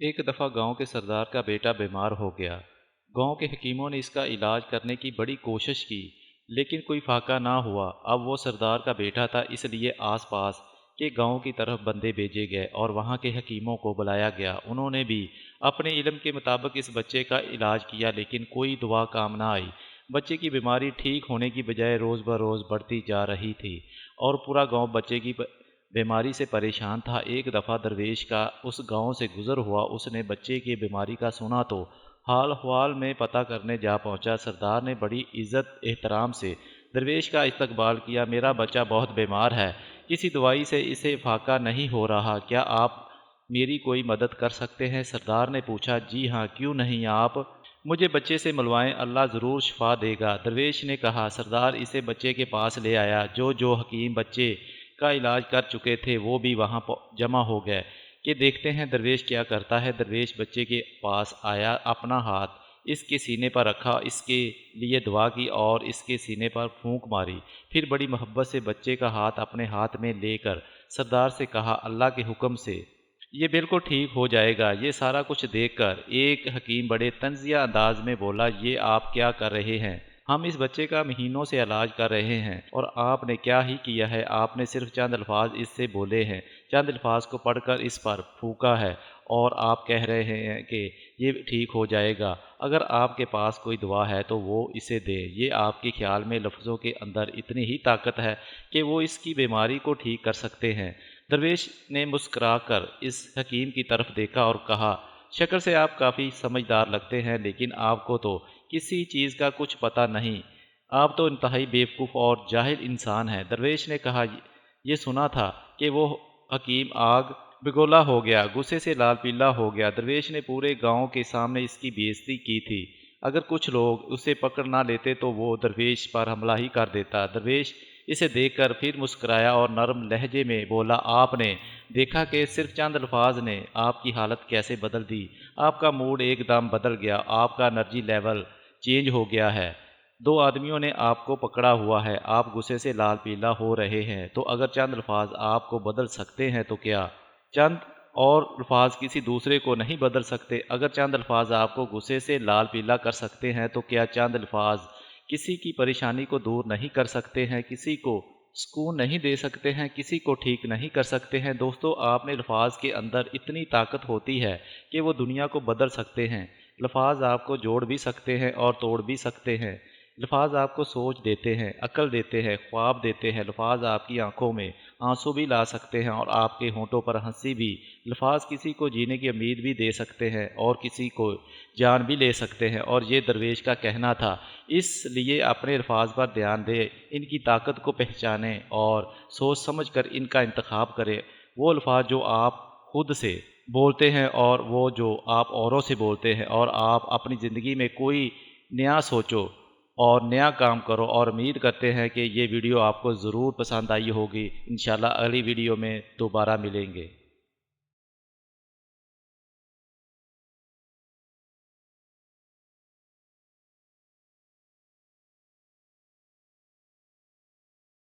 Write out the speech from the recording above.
एक दफ़ा गांव के सरदार का बेटा बीमार हो गया। गांव के हकीमों ने इसका इलाज करने की बड़ी कोशिश की, लेकिन कोई फाका ना हुआ। अब वो सरदार का बेटा था, इसलिए आसपास के गांव की तरफ बंदे भेजे गए और वहां के हकीमों को बुलाया गया। उन्होंने भी अपने इल्म के मुताबिक इस बच्चे का इलाज किया, लेकिन कोई दुआ काम ना आई। बच्चे की बीमारी ठीक होने की बजाय रोज़ ब रोज़ बढ़ती जा रही थी और पूरा गांव बच्चे की बीमारी से परेशान था। एक दफ़ा दरवेश का उस गांव से गुज़र हुआ। उसने बच्चे की बीमारी का सुना तो हाल अहवाल में पता करने जा पहुंचा। सरदार ने बड़ी इज़्ज़त एहतराम से दरवेश का इस्तकबाल किया। मेरा बच्चा बहुत बीमार है, किसी दवाई से इसे फाका नहीं हो रहा, क्या आप मेरी कोई मदद कर सकते हैं? सरदार ने पूछा। जी हाँ, क्यों नहीं, आप मुझे बच्चे से मिलवाएं, अल्लाह ज़रूर शिफा देगा, दरवेश ने कहा। सरदार इसे बच्चे के पास ले आया। जो जो हकीम बच्चे का इलाज कर चुके थे वो भी वहाँ जमा हो गए कि देखते हैं दरवेश क्या करता है। दरवेश बच्चे के पास आया, अपना हाथ इसके सीने पर रखा, इसके लिए दुआ की और इसके सीने पर फूंक मारी। फिर बड़ी मोहब्बत से बच्चे का हाथ अपने हाथ में लेकर सरदार से कहा, अल्लाह के हुक्म से ये बिल्कुल ठीक हो जाएगा। ये सारा कुछ देखकर एक हकीम बड़े तंज़िया अंदाज में बोला, ये आप क्या कर रहे हैं? हम इस बच्चे का महीनों से इलाज कर रहे हैं और आपने क्या ही किया है? आपने सिर्फ चंद अल्फाज इससे बोले हैं, चंद अल्फाज को पढ़कर इस पर फूंका है और आप कह रहे हैं कि ये ठीक हो जाएगा। अगर आपके पास कोई दुआ है तो वो इसे दें। ये आपके ख्याल में लफ्ज़ों के अंदर इतनी ही ताकत है कि वो इसकी बीमारी को ठीक कर सकते हैं। दरवेश ने मुस्कुराकर इस हकीम की तरफ देखा और कहा, शक्ल से आप काफ़ी समझदार लगते हैं, लेकिन आपको तो किसी चीज़ का कुछ पता नहीं। आप तो इंतहाई बेवकूफ़ और जाहिल इंसान हैं। दरवेश ने कहा, ये सुना था कि वो हकीम आग बगोला हो गया, गुस्से से लाल पीला हो गया। दरवेश ने पूरे गांव के सामने इसकी बेइज्जती की थी। अगर कुछ लोग उसे पकड़ ना लेते तो वो दरवेश पर हमला ही कर देता। दरवेश इसे देखकर फिर मुस्कुराया और नरम लहजे में बोला, आपने देखा कि सिर्फ चंद अल्फाज ने आपकी हालत कैसे बदल दी। आपका मूड एकदम बदल गया, आपका एनर्जी लेवल चेंज हो गया है। दो आदमियों ने आपको पकड़ा हुआ है, आप गुस्से से लाल पीला हो रहे हैं। तो अगर चंद अल्फाज आपको बदल सकते हैं तो क्या चंद और अल्फाज किसी दूसरे को नहीं बदल सकते? अगर चंद अल्फाज आपको गुस्से से लाल पीला कर सकते हैं तो क्या चंद अल्फाज किसी की परेशानी को दूर नहीं कर सकते हैं, किसी को सुकून नहीं दे सकते हैं, किसी को ठीक नहीं कर सकते हैं? दोस्तों, आपने अल्फाज के अंदर इतनी ताकत होती है कि वो दुनिया को बदल सकते हैं। अल्फाज आपको जोड़ भी सकते हैं और तोड़ भी सकते हैं। अल्फाज आपको सोच देते हैं, अक्ल देते हैं, ख्वाब देते हैं। अल्फाज आपकी आंखों में आंसू भी ला सकते हैं और आपके होंठों पर हंसी भी। अल्फाज किसी को जीने की उम्मीद भी दे सकते हैं और किसी को जान भी ले सकते हैं। और ये दरवेश का कहना था। इसलिए अपने अल्फाज पर ध्यान दें, इनकी ताकत को पहचानें और सोच समझ कर इनका इंतखाब करें। वो अल्फाज जो आप खुद से बोलते हैं और वो जो आप औरों से बोलते हैं, और आप अपनी ज़िंदगी में कोई नया सोचो और नया काम करो। और उम्मीद करते हैं कि ये वीडियो आपको ज़रूर पसंद आई होगी। इंशाल्लाह अगली वीडियो में दोबारा मिलेंगे।